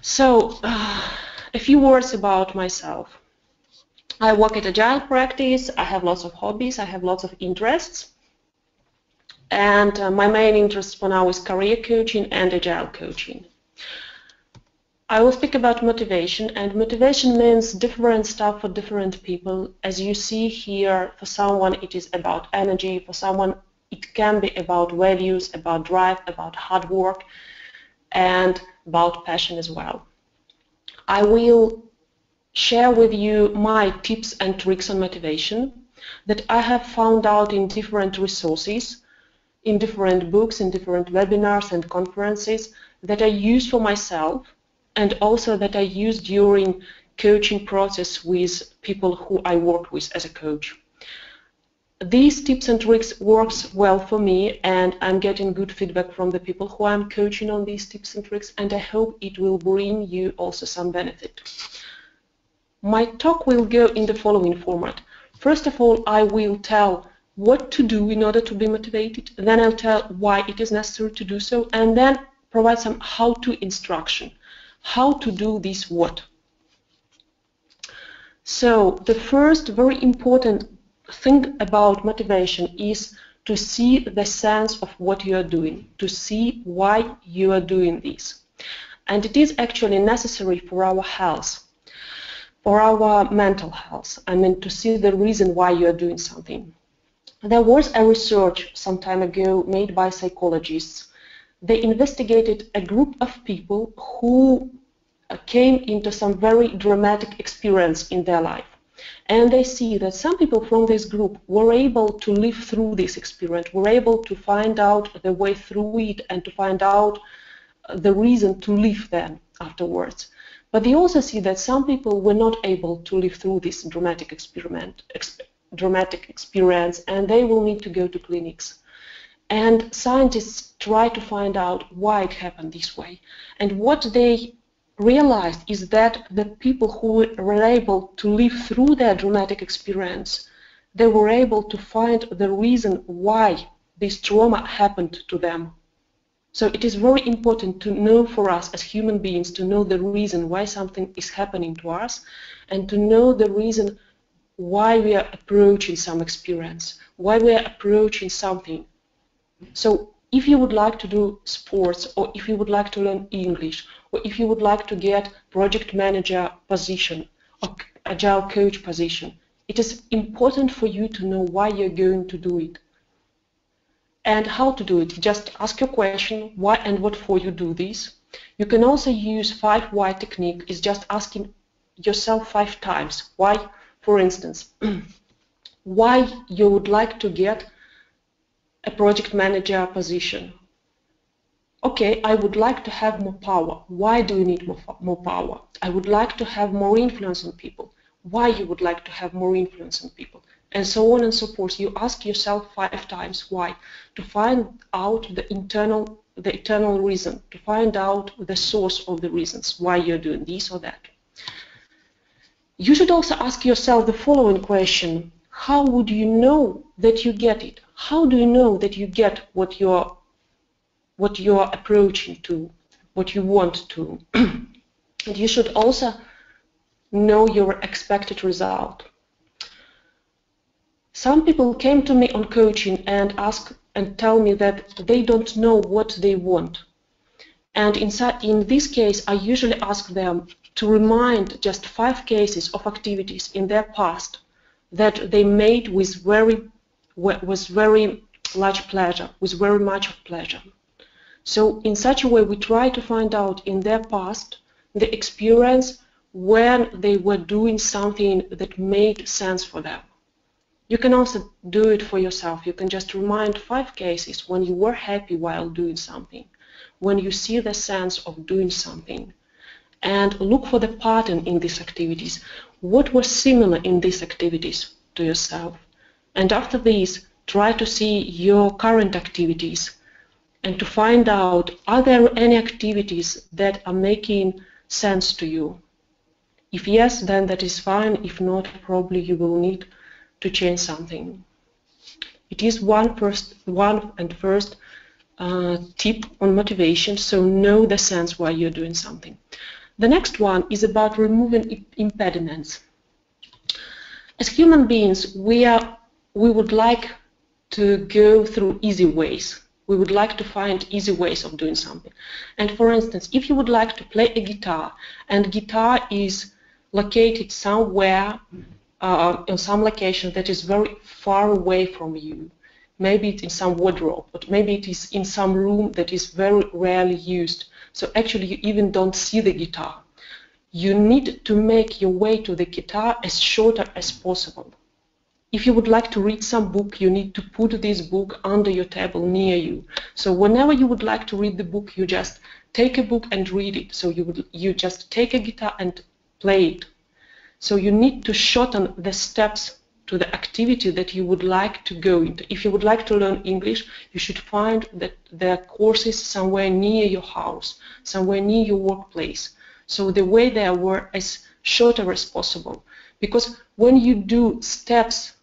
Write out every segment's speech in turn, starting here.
So, a few words about myself. I work at Agile practice, I have lots of hobbies, I have lots of interests, and my main interest for now is career coaching and Agile coaching. I will speak about motivation, and motivation means different stuff for different people. As you see here, for someone it is about energy, for someone it can be about values, about drive, about hard work, and about passion as well. I will share with you my tips and tricks on motivation that I have found out in different resources, in different books, in different webinars and conferences that I use for myself and also that I use during coaching process with people who I work with as a coach. These tips and tricks works well for me, and I'm getting good feedback from the people who I'm coaching on these tips and tricks, and I hope it will bring you also some benefit. My talk will go in the following format. First of all, I will tell what to do in order to be motivated, then I'll tell why it is necessary to do so, and then provide some how-to instruction. How to do this what? So the first very important thing about motivation is to see the sense of what you are doing, to see why you are doing this. And it is actually necessary for our health, for our mental health. I mean, to see the reason why you are doing something. There was a research some time ago made by psychologists. They investigated a group of people who came into some very dramatic experience in their life. And they see that some people from this group were able to live through this experience, were able to find out the way through it and to find out the reason to live then afterwards. But they also see that some people were not able to live through this dramatic experience, and they will need to go to clinics. And scientists try to find out why it happened this way. And what they realized is that the people who were able to live through their dramatic experience, they were able to find the reason why this trauma happened to them. So it is very important to know for us as human beings, to know the reason why something is happening to us, and to know the reason why we are approaching some experience, why we are approaching something. So if you would like to do sports, or if you would like to learn English, or if you would like to get project manager position or agile coach position, it is important for you to know why you're going to do it. And how to do it. Just ask your question, why and what for you do this. You can also use 5 why technique. It's just asking yourself 5 times. Why, for instance, why you would like to get a project manager position. Okay, I would like to have more power. Why do you need more power? I would like to have more influence on people. Why you would like to have more influence on people? And so on and so forth. You ask yourself 5 times why, to find out the eternal reason, to find out the source of the reasons why you're doing this or that. You should also ask yourself the following question: how would you know that you get it? How do you know that you get what you're approaching to, what you want to? And you should also know your expected result. Some people came to me on coaching and ask and tell me that they don't know what they want. And in this case, I usually ask them to remind just 5 cases of activities in their past that they made with very large pleasure, with very much of pleasure. So in such a way, we try to find out in their past the experience when they were doing something that made sense for them. You can also do it for yourself. You can just remind 5 cases when you were happy while doing something, when you see the sense of doing something, and look for the pattern in these activities. What was similar in these activities to yourself? And after this, try to see your current activities and to find out, are there any activities that are making sense to you? If yes, then that is fine. If not, probably you will need to change something. It is one and first tip on motivation, so know the sense why you're doing something. The next one is about removing impediments. As human beings, we would like to go through easy ways. We would like to find easy ways of doing something. And for instance, if you would like to play a guitar, and guitar is located somewhere in some location that is very far away from you, maybe it's in some wardrobe, but maybe it is in some room that is very rarely used. So actually you even don't see the guitar. You need to make your way to the guitar as shorter as possible. If you would like to read some book, you need to put this book under your table near you. So whenever you would like to read the book, you just take a book and read it. So you just take a guitar and play it. So you need to shorten the steps to the activity that you would like to go into. If you would like to learn English, you should find that there are courses somewhere near your house, somewhere near your workplace. So the way they were as shorter as possible. Because when you do steps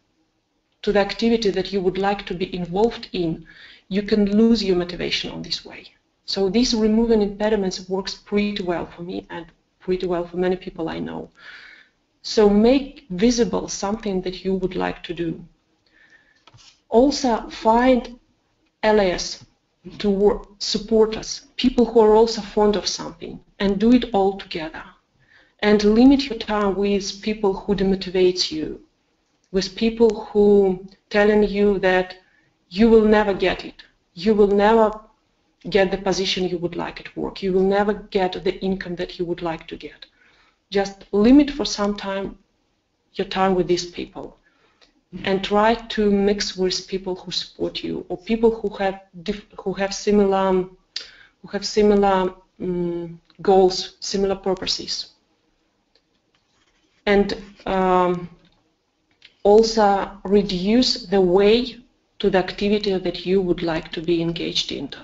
to the activity that you would like to be involved in, you can lose your motivation on this way. So this removing impediments works pretty well for me and pretty well for many people I know. So make visible something that you would like to do. Also find allies to support us, people who are also fond of something, and do it all together. And limit your time with people who demotivate you, with people who telling you that you will never get it, you will never get the position you would like at work, you will never get the income that you would like to get. Just limit for some time your time with these people, and try to mix with people who support you, or people who have similar goals, similar purposes. And also reduce the way to the activity that you would like to be engaged into.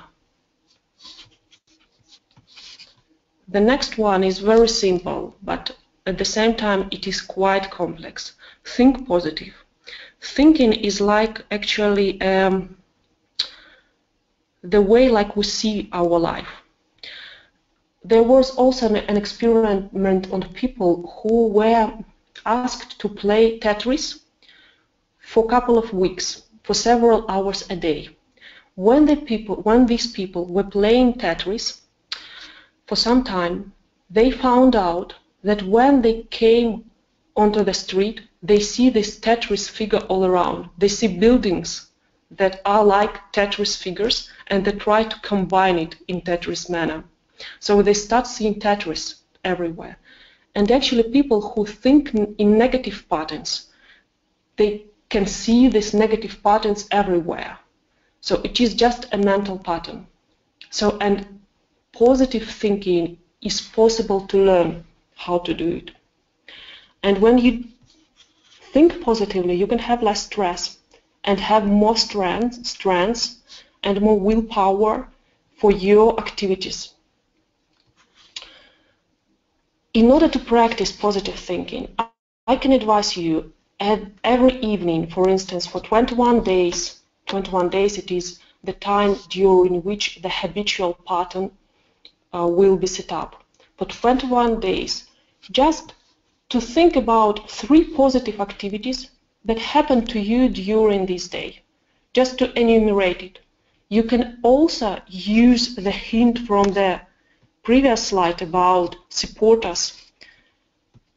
The next one is very simple, but at the same time it is quite complex. Think positive. Thinking is like actually the way like we see our life. There was also an experiment on people who were asked to play Tetris for a couple of weeks, for several hours a day. When these people were playing Tetris for some time, they found out that when they came onto the street, they see this Tetris figure all around. They see buildings that are like Tetris figures, and they try to combine it in Tetris manner. So they start seeing Tetris everywhere. And actually people who think in negative patterns, they can see these negative patterns everywhere. So it is just a mental pattern. So, and positive thinking is possible to learn how to do it. And when you think positively, you can have less stress and have more strength and more willpower for your activities. In order to practice positive thinking, I can advise you every evening, for instance, for 21 days it is the time during which the habitual pattern will be set up. For 21 days, just to think about 3 positive activities that happened to you during this day, just to enumerate it. You can also use the hint from the previous slide about supporters,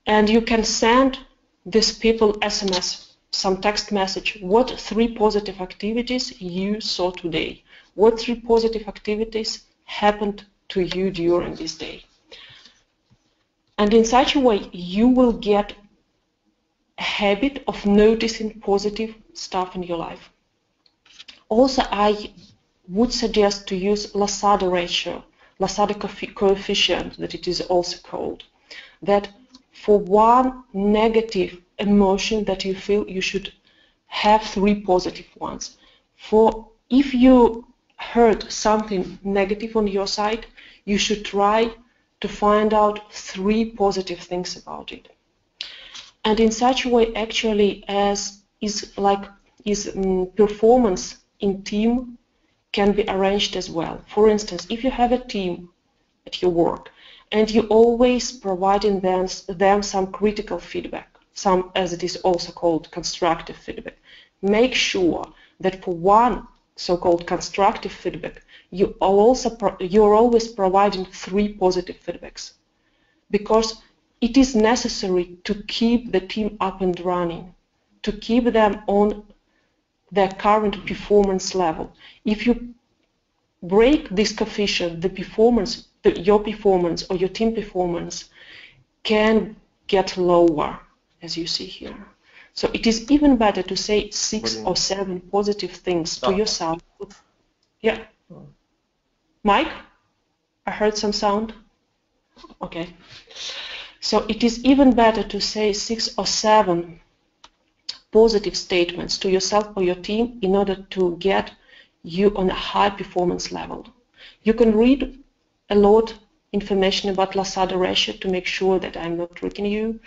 and you can send these people SMS, some text message, what 3 positive activities you saw today, what 3 positive activities happened to you during this day. And in such a way you will get a habit of noticing positive stuff in your life. Also, I would suggest to use Lasada ratio, Lasada coefficient, that it is also called, that for one negative emotion that you feel, you should have 3 positive ones. For if you heard something negative on your side, you should try to find out 3 positive things about it. And in such a way, actually, performance in team can be arranged as well. For instance, if you have a team at your work and you always providing them some critical feedback, some, as it is also called, constructive feedback. Make sure that for one so-called constructive feedback, you're always providing 3 positive feedbacks, because it is necessary to keep the team up and running, to keep them on their current performance level. If you break this coefficient, the performance, your performance or your team performance can get lower, as you see here. So it is even better to say 6 or 7 positive things to yourself. Yeah. Mike? I heard some sound. Okay. So it is even better to say 6 or 7 positive statements to yourself or your team in order to get you on a high performance level. You can read a lot information about Lasada ratio to make sure that I'm not tricking you.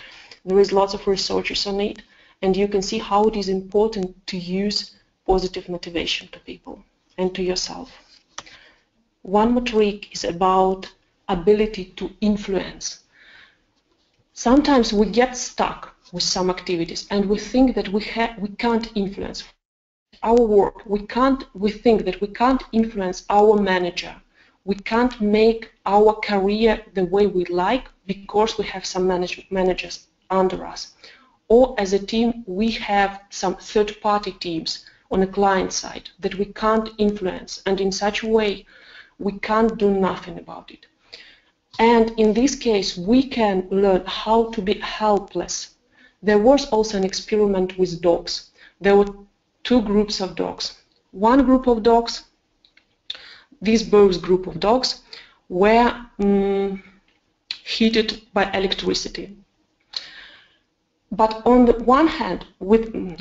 There is lots of researches on it, and you can see how it is important to use positive motivation to people and to yourself. One more trick is about ability to influence. Sometimes we get stuck with some activities and we think that we can't influence our work. We think that we can't influence our manager. We can't make our career the way we like because we have some managers under us. Or as a team, we have some third-party teams on a client side that we can't influence, and in such a way we can't do nothing about it. And in this case, we can learn how to be helpless. There was also an experiment with dogs. There were 2 groups of dogs. One group of dogs, both group of dogs, were heated by electricity. But on the one hand,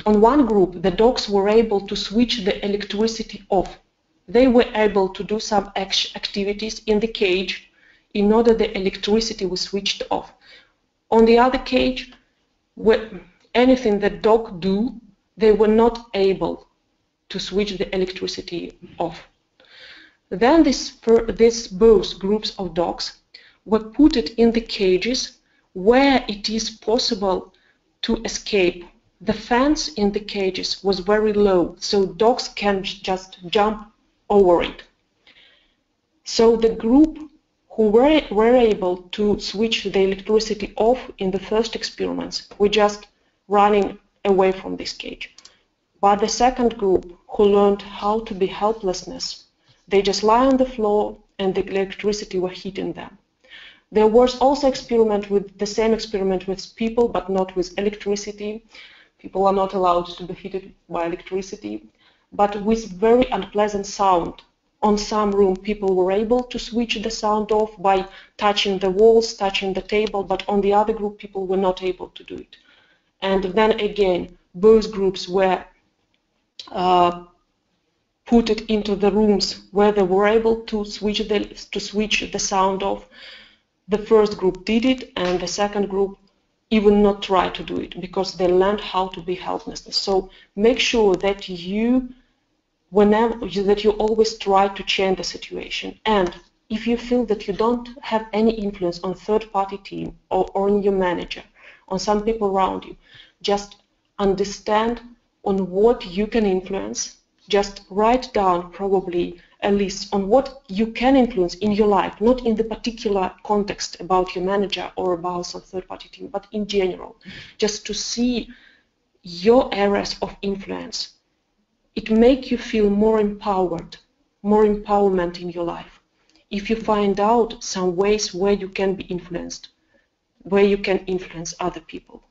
on one group, the dogs were able to switch the electricity off. They were able to do some activities in the cage in order the electricity was switched off. On the other cage, anything the dog do, they were not able to switch the electricity off. Then both groups of dogs were put in the cages where it is possible to escape. The fence in the cages was very low, so dogs can just jump over it. So the group who were able to switch the electricity off in the first experiments were just running away from this cage. But the second group who learned how to be helplessness, they just lie on the floor and the electricity were hitting them. There was also the same experiment with people, but not with electricity. People are not allowed to be heated by electricity, but with very unpleasant sound. On some room, people were able to switch the sound off by touching the walls, touching the table, but on the other group, people were not able to do it. And then again, both groups were put into the rooms where they were able to switch the sound off. The first group did it, and the second group even not try to do it because they learned how to be helpless. So make sure that you always try to change the situation. And if you feel that you don't have any influence on third-party team or on your manager, on some people around you, just understand on what you can influence. Just write down probably a list on what you can influence in your life, not in the particular context about your manager or about some third-party team, but in general, just to see your areas of influence. It makes you feel more empowered, more empowerment in your life. If you find out some ways where you can be influenced, where you can influence other people.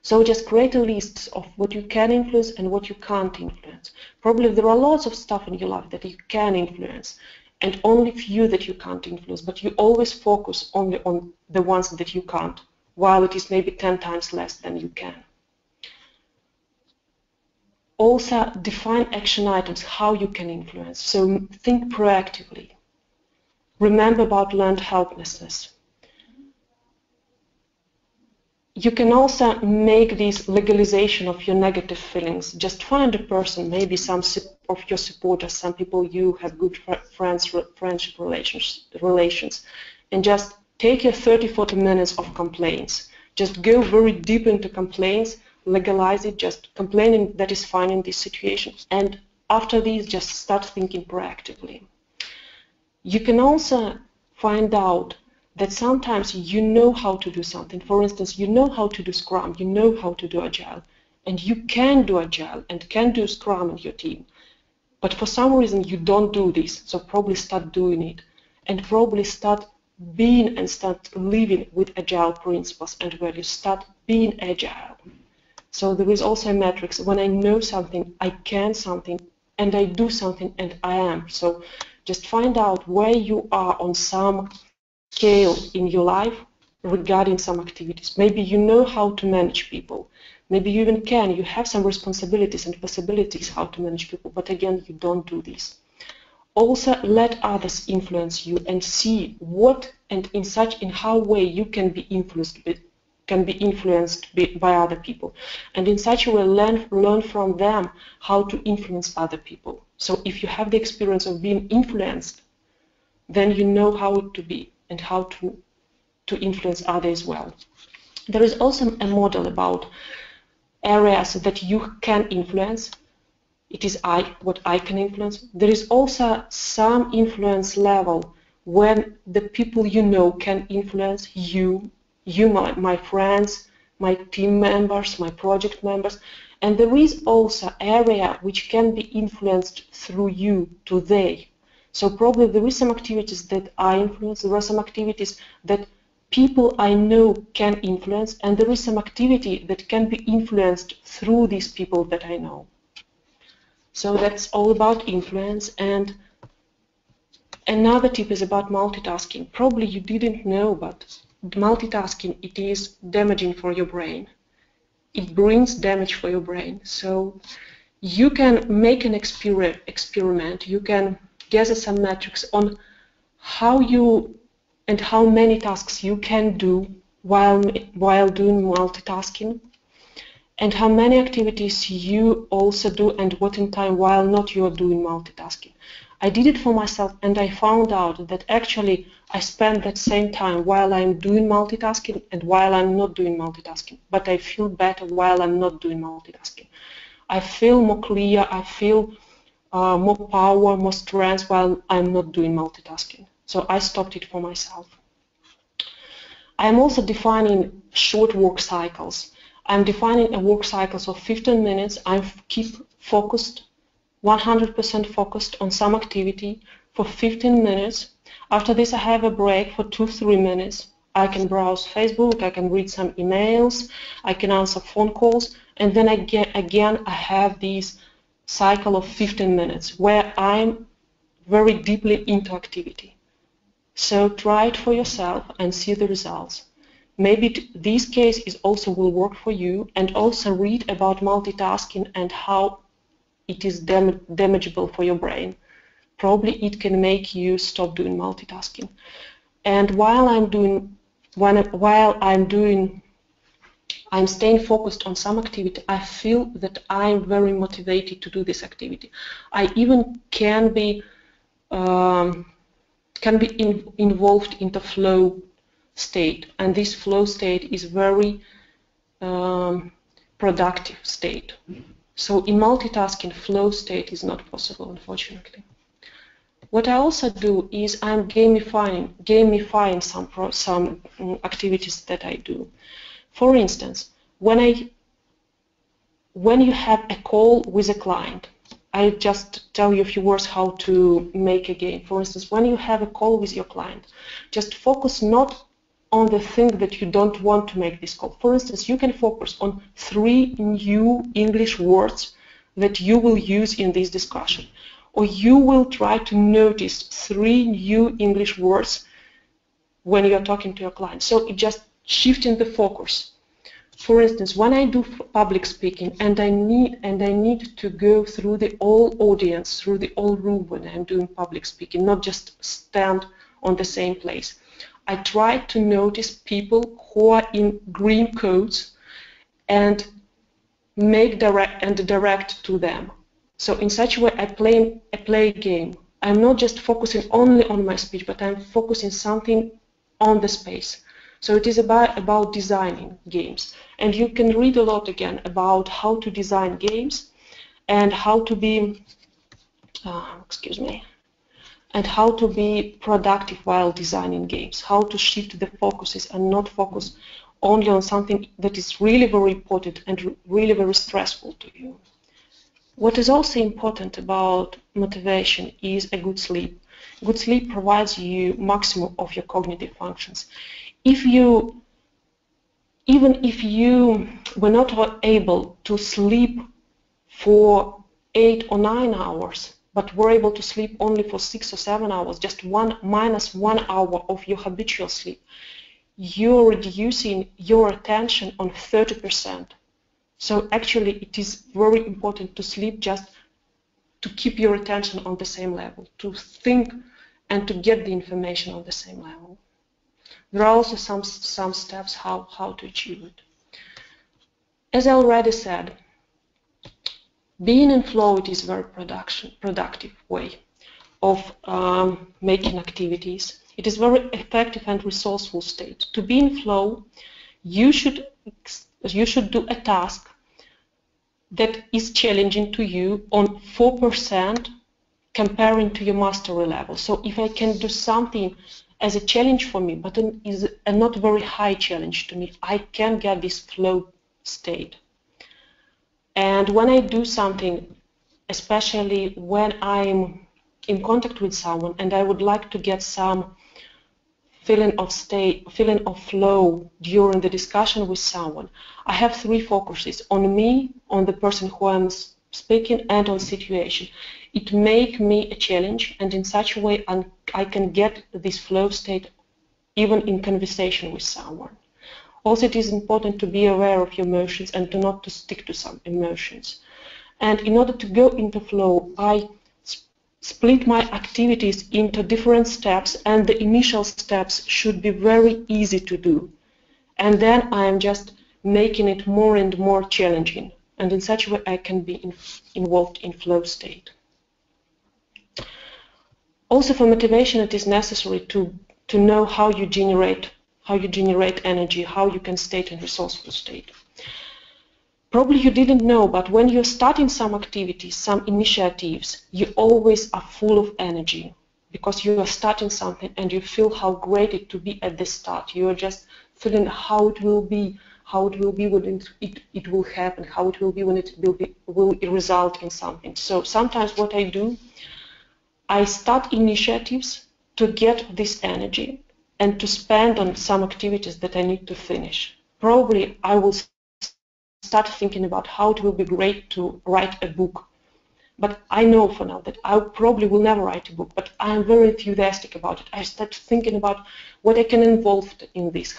So just create a list of what you can influence and what you can't influence. Probably there are lots of stuff in your life that you can influence and only few that you can't influence, but you always focus only on the ones that you can't, while it is maybe 10 times less than you can. Also define action items, how you can influence. So think proactively. Remember about learned helplessness. you can also make this legalization of your negative feelings. Just find a person, maybe some of your supporters, some people you have good friendship relations, and just take your 30-40 minutes of complaints. Just go very deep into complaints, legalize it, just complaining that is fine in this situation. And after this, just start thinking proactively. You can also find out that sometimes you know how to do something. For instance, you know how to do Scrum, you know how to do Agile, and you can do Agile and can do Scrum in your team. But for some reason you don't do this, so probably start doing it, and probably start being and start living with Agile principles and values. Start being Agile. So there is also a matrix. When I know something, I can something, and I do something, and I am. So just find out where you are on some scale in your life regarding some activities. Maybe you know how to manage people. Maybe you even can. You have some responsibilities and possibilities how to manage people, but again, you don't do this. Also, let others influence you and see what and in how way you can be influenced by other people, and in such a way learn from them how to influence other people. So if you have the experience of being influenced, then you know how to be and how to influence others as well. There is also a model about areas that you can influence. It is what I can influence. There is also some influence level when the people you know can influence you, my friends, my team members, my project members. And there is also area which can be influenced through you to they. So probably there is some activities that I influence, there are some activities that people I know can influence, and there is some activity that can be influenced through these people that I know. So that's all about influence. And another tip is about multitasking. Probably you didn't know, but multitasking, it is damaging for your brain. It brings damage for your brain. So you can make an experiment. You can gather some metrics on how many tasks you can do while doing multitasking, and how many activities you also do and what in time while not you are doing multitasking. I did it for myself, and I found out that actually I spend that same time while I'm doing multitasking and while I'm not doing multitasking, but I feel better while I'm not doing multitasking. I feel more clear, I feel more power, more strength while I'm not doing multitasking. So I stopped it for myself. I'm also defining short work cycles. I'm defining a work cycles of 15 minutes. I keep focused, 100% focused on some activity for 15 minutes. After this, I have a break for 2-3 minutes. I can browse Facebook, I can read some emails, I can answer phone calls, and then again I have this cycle of 15 minutes where I'm very deeply into activity. So try it for yourself and see the results. Maybe this case also will work for you, and also read about multitasking and how it is damageable for your brain. Probably it can make you stop doing multitasking. And while I'm staying focused on some activity, I feel that I'm very motivated to do this activity. I even can be involved in the flow state, and this flow state is very productive state. So in multitasking, flow state is not possible, unfortunately. What I also do is I'm gamifying some activities that I do. For instance, when you have a call with a client, I just tell you a few words how to make a game. For instance, when you have a call with your client, just focus not on the thing that you don't want to make this call. For instance, you can focus on 3 new English words that you will use in this discussion. Or you will try to notice 3 new English words when you are talking to your client. So it's just shifting the focus. For instance, when I do public speaking and I need to go through the whole audience, through the whole room when I'm doing public speaking, not just stand on the same place, I try to notice people who are in green coats and direct to them. So in such a way, I play a game. I'm not just focusing only on my speech, but I'm focusing something on the space. So it is about designing games. And you can read a lot again about how to design games and how to be, and how to be productive while designing games, how to shift the focuses and not focus only on something that is really very important and really very stressful to you. What is also important about motivation is a good sleep. Good sleep provides you maximum of your cognitive functions. Even if you were not able to sleep for 8 or 9 hours, but were able to sleep only for 6 or 7 hours, just minus 1 hour of your habitual sleep, you're reducing your attention on 30%. So actually it is very important to sleep just to keep your attention on the same level, to think and to get the information on the same level. There are also some steps how to achieve it. As I already said, being in flow, it is a very productive way of making activities. It is very effective and resourceful state. To be in flow, you should do a task that is challenging to you on 4% comparing to your mastery level. So if I can do something as a challenge for me, but it is a not very high challenge to me, I can get this flow state. And when I do something, especially when I'm in contact with someone and I would like to get some feeling of flow during the discussion with someone, I have 3 focuses: on me, on the person who I'm speaking, and on situation. It makes me a challenge, and in such a way I can get this flow state even in conversation with someone. Also, it is important to be aware of your emotions and not to stick to some emotions. And in order to go into flow, I split my activities into different steps, and the initial steps should be very easy to do. And then I am just making it more and more challenging. And in such a way, I can be involved in flow state. Also, for motivation, it is necessary to know how you generate energy, how you can stay in resourceful state. Probably you didn't know, but when you're starting some activities, some initiatives, you always are full of energy because you are starting something and you feel how great it to be at the start. You are just feeling how it will be when it will happen, how it will be when it will result in something. So sometimes what I do, I start initiatives to get this energy and to spend on some activities that I need to finish. Probably I will start thinking about how it will be great to write a book. But I know for now that I probably will never write a book, but I am very enthusiastic about it. I start thinking about what I can involve in this,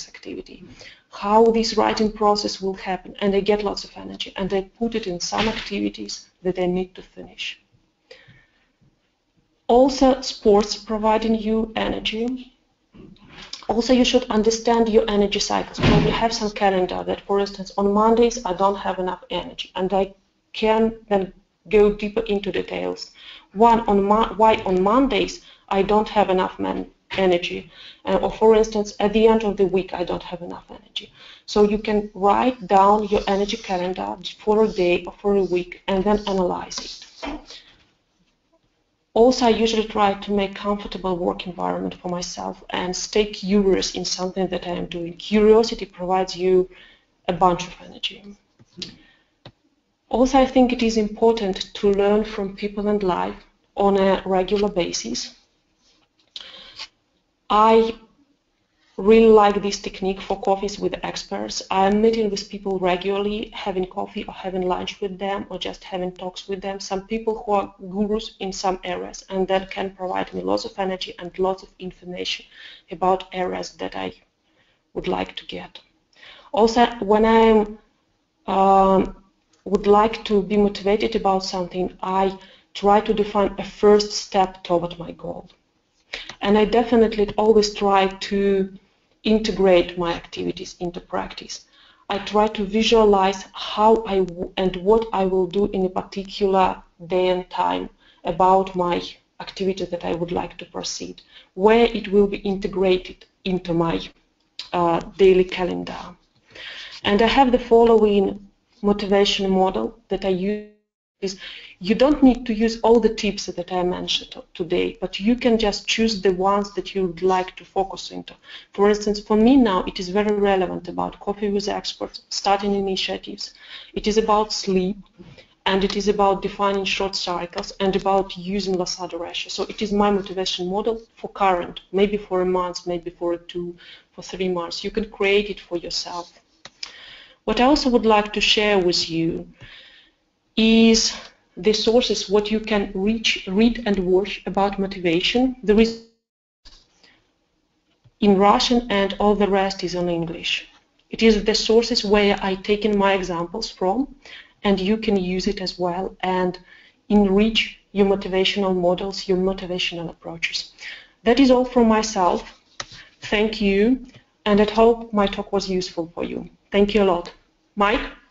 activity, how this writing process will happen, and I get lots of energy, and I put it in some activities that I need to finish. Also, sports providing you energy. Also, you should understand your energy cycles. Probably have some calendar that, for instance, on Mondays I don't have enough energy, and I can then go deeper into details. Why on Mondays I don't have enough energy, or for instance, at the end of the week I don't have enough energy. So you can write down your energy calendar for a day or for a week and then analyze it. Also, I usually try to make comfortable work environment for myself and stay curious in something that I am doing. Curiosity provides you a bunch of energy. Also, I think it is important to learn from people and life on a regular basis. I really like this technique for coffees with experts. I'm meeting with people regularly, having coffee or having lunch with them or just having talks with them. Some people who are gurus in some areas, and that can provide me lots of energy and lots of information about areas that I would like to get. Also, when I would like to be motivated about something, I try to define a first step toward my goal. And I definitely always try to integrate my activities into practice. I try to visualize how and what I will do in a particular day and time about my activity that I would like to proceed, where it will be integrated into my daily calendar. And I have the following motivation model that I use. Is you don't need to use all the tips that I mentioned today, but you can just choose the ones that you would like to focus into. For instance, for me now, it is very relevant about coffee with experts, starting initiatives. It is about sleep, and it is about defining short cycles and about using Lasado ratio. So it is my motivation model for current, maybe for a month, maybe for 2, for 3 months. You can create it for yourself. What I also would like to share with you is the sources what you can read and watch about motivation. There is in Russian and all the rest is in English. It is the sources where I taken my examples from, and you can use it as well and enrich your motivational models, your motivational approaches. That is all from myself. Thank you, and I hope my talk was useful for you. Thank you a lot. Mike?